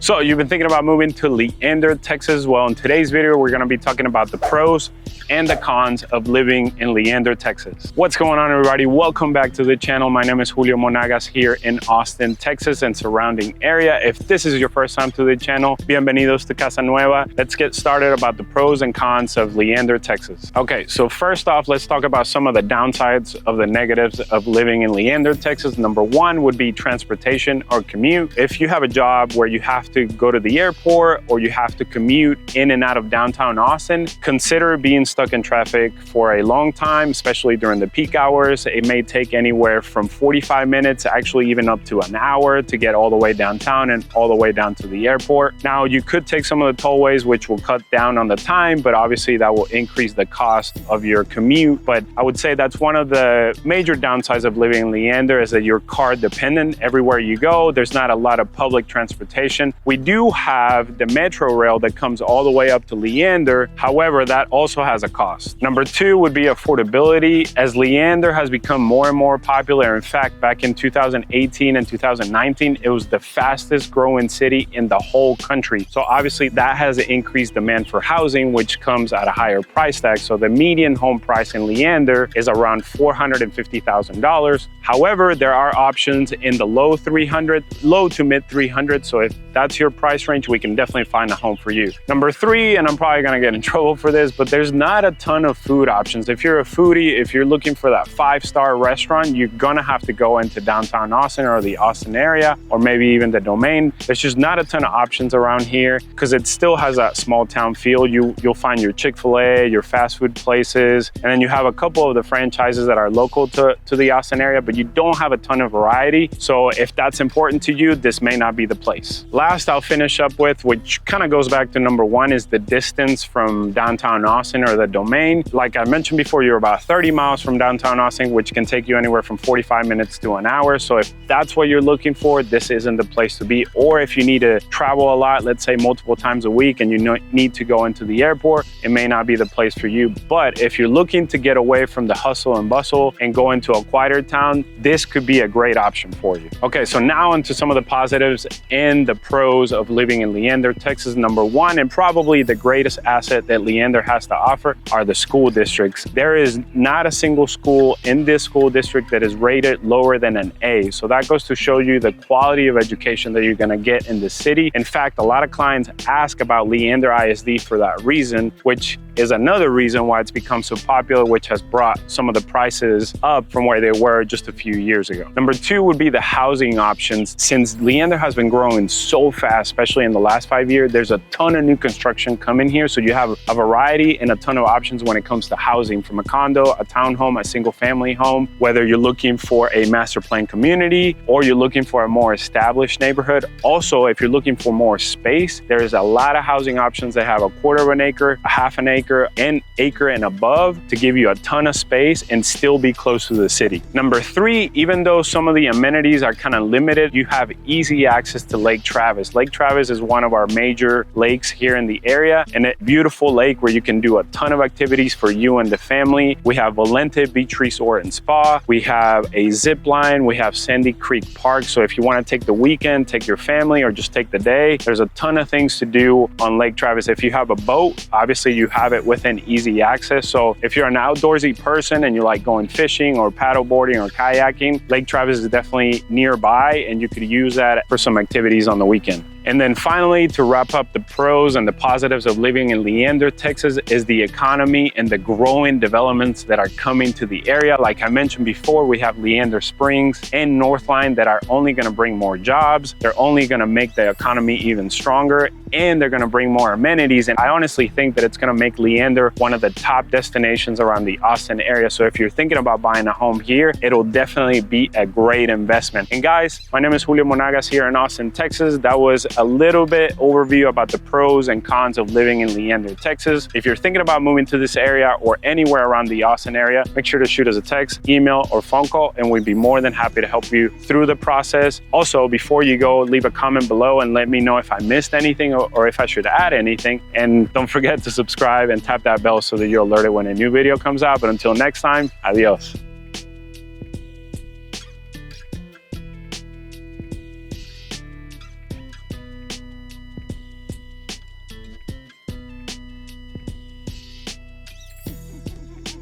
So you've been thinking about moving to Leander, Texas. Well, in today's video, we're gonna be talking about the pros and the cons of living in Leander, Texas. What's going on, everybody? Welcome back to the channel. My name is Julio Monagas here in Austin, Texas and surrounding area. If this is your first time to the channel, bienvenidos to Casa Nueva. Let's get started about the pros and cons of Leander, Texas. Okay, so first off, let's talk about some of the downsides of the negatives of living in Leander, Texas. Number one would be transportation or commute. If you have a job where you have to go to the airport or you have to commute in and out of downtown Austin, consider being stuck in traffic for a long time, especially during the peak hours. It may take anywhere from 45 minutes, actually even up to an hour to get all the way downtown and all the way down to the airport. Now, you could take some of the tollways, which will cut down on the time, but obviously that will increase the cost of your commute. But I would say that's one of the major downsides of living in Leander, is that you're car dependent. Everywhere you go, there's not a lot of public transportation. We do have the metro rail that comes all the way up to Leander. However, that also has a cost. Number two would be affordability. As Leander has become more and more popular, in fact, back in 2018 and 2019, it was the fastest growing city in the whole country. So obviously that has increased demand for housing, which comes at a higher price tag. So the median home price in Leander is around $450,000. However, there are options in the low to mid 300. So if that's your price range, we can definitely find a home for you. Number three, and I'm probably gonna get in trouble for this, but there's not a ton of food options. If you're a foodie, if you're looking for that 5-star restaurant, you're gonna have to go into downtown Austin or the Austin area, or maybe even the Domain. There's just not a ton of options around here because it still has that small town feel. You'll find your Chick-fil-A, your fast food places, and then you have a couple of the franchises that are local to the Austin area, but you don't have a ton of variety. So if that's important to you, this may not be the place. Last, I'll finish up with, which kind of goes back to number one, is the distance from downtown Austin or the Domain. Like I mentioned before, you're about 30 miles from downtown Austin, which can take you anywhere from 45 minutes to an hour. So if that's what you're looking for, this isn't the place to be. Or if you need to travel a lot, let's say multiple times a week, and you need to go into the airport, it may not be the place for you. But if you're looking to get away from the hustle and bustle and go into a quieter town, this could be a great option for you. Okay, so now into some of the positives and the pros of living in Leander, Texas. Number one, and probably the greatest asset that Leander has to offer, are the school districts. There is not a single school in this school district that is rated lower than an A. So that goes to show you the quality of education that you're gonna get in the city. In fact, a lot of clients ask about Leander ISD for that reason, which is another reason why it's become so popular, which has brought some of the prices up from where they were just a few years ago. Number two would be the housing options. Since Leander has been growing so fast, especially in the last 5 years, there's a ton of new construction coming here. So you have a variety and a ton of options when it comes to housing, from a condo, a townhome, a single family home, whether you're looking for a master plan community or you're looking for a more established neighborhood. Also, if you're looking for more space, there's a lot of housing options that have a quarter of an acre, a half an acre, an acre and above to give you a ton of space and still be close to the city. Number three, even though some of the amenities are kind of limited, you have easy access to Lake Travis. Lake Travis is one of our major lakes here in the area, and a beautiful lake where you can do a ton of activities for you and the family. We have Valente Beach Resort and Spa. We have a zip line. We have Sandy Creek Park. So if you want to take the weekend, take your family, or just take the day, there's a ton of things to do on Lake Travis. If you have a boat, obviously you have it within easy access. So if you're an outdoorsy person and you like going fishing or paddle boarding or kayaking, Lake Travis is definitely nearby, and you could use that for some activities on the weekend. And then finally, to wrap up the pros and the positives of living in Leander, Texas, is the economy and the growing developments that are coming to the area. Like I mentioned before, we have Leander Springs and Northline that are only gonna bring more jobs. They're only gonna make the economy even stronger, and they're gonna bring more amenities. And I honestly think that it's gonna make Leander one of the top destinations around the Austin area. So if you're thinking about buying a home here, it'll definitely be a great investment. And guys, my name is Julio Monagas here in Austin, Texas. That was a little bit overview about the pros and cons of living in Leander, Texas. If you're thinking about moving to this area or anywhere around the Austin area, make sure to shoot us a text, email, or phone call, and we'd be more than happy to help you through the process. Also, before you go, leave a comment below and let me know if I missed anything or if I should add anything. And don't forget to subscribe and tap that bell so that you're alerted when a new video comes out. But until next time, adios.